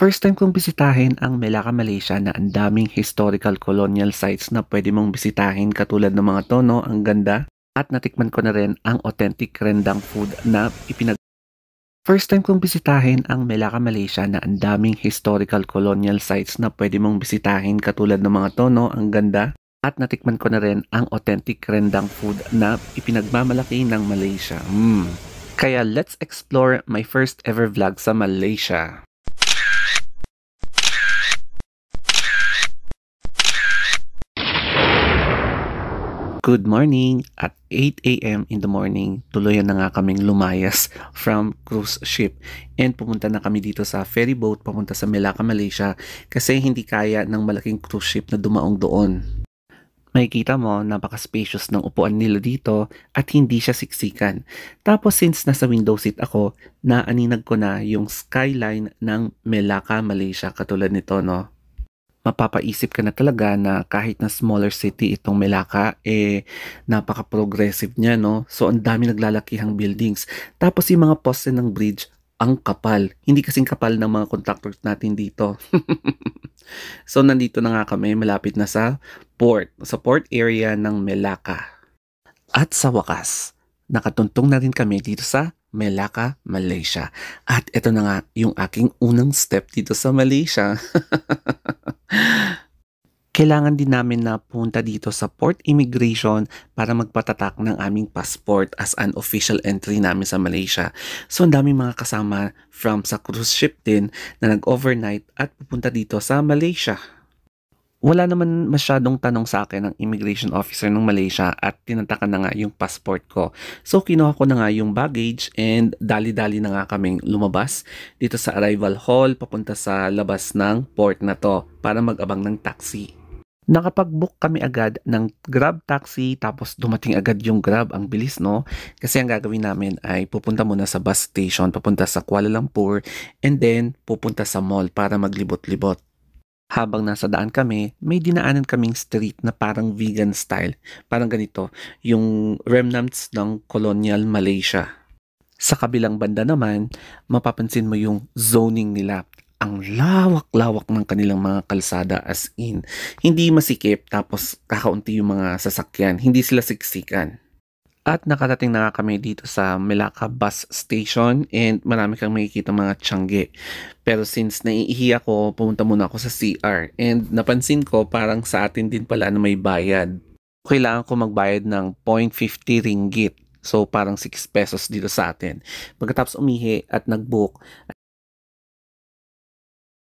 First time kong bisitahin ang Melaka, Malaysia na ang daming historical colonial sites na pwede mong bisitahin katulad ng mga tono, ang ganda. At natikman ko na rin ang authentic rendang food na First time kong bisitahin ang Melaka, Malaysia na ang daming historical colonial sites na pwede mong bisitahin katulad ng mga tono, ang ganda. At natikman ko na rin ang authentic rendang food na ipinagmamalaki ng Malaysia. Kaya let's explore my first ever vlog sa Malaysia. Good morning! At 8 a.m. in the morning, tuluyan na nga kaming lumayas from cruise ship and pumunta na kami dito sa ferry boat papunta sa Melaka, Malaysia kasi hindi kaya ng malaking cruise ship na dumaong doon. Makikita mo, napaka-spacious ng upuan nila dito at hindi siya siksikan. Tapos since nasa window seat ako, naaninag ko na yung skyline ng Melaka, Malaysia katulad nito, no? Mapapaisip ka na talaga na kahit na smaller city itong Melaka, napaka-progressive niya, no? So, ang dami naglalakihang buildings. Tapos yung mga poste ng bridge, ang kapal. Hindi kasing kapal ng mga contractors natin dito. So, nandito na nga kami, malapit na sa port area ng Melaka. At sa wakas, nakatuntong na rin kami dito sa Melaka, Malaysia. At ito na nga yung aking unang step dito sa Malaysia. Kailangan din namin na punta dito sa port immigration para magpatatak ng aming passport as an official entry namin sa Malaysia. So, ang daming mga kasama from sa cruise ship din na nag-overnight at pupunta dito sa Malaysia. Wala naman masyadong tanong sa akin ng immigration officer ng Malaysia at tinatakan na nga yung passport ko. So, kinuha ko na nga yung baggage and dali-dali na nga kaming lumabas dito sa arrival hall papunta sa labas ng port na to para mag-abang ng taxi. Nakapag-book kami agad ng Grab taxi tapos dumating agad yung Grab. Ang bilis, no? Kasi ang gagawin namin ay pupunta muna sa bus station, papunta sa Kuala Lumpur and then pupunta sa mall para maglibot-libot. Habang nasa daan kami, may dinaanan kaming street na parang vegan style. Parang ganito, yung remnants ng colonial Malaysia. Sa kabilang banda naman, mapapansin mo yung zoning nila. Ang lawak-lawak ng kanilang mga kalsada as in. Hindi masikip tapos kakaunti yung mga sasakyan. Hindi sila siksikan. At nakarating na nga kami dito sa Melaka bus station and marami kang makikita mga tiyangge. Pero since naiihi ako, pumunta muna ako sa CR and napansin ko parang sa atin din pala na may bayad. Kailangan ko magbayad ng 0.50 ringgit. So parang 6 pesos dito sa atin. Pagkatapos umihi at nag-book,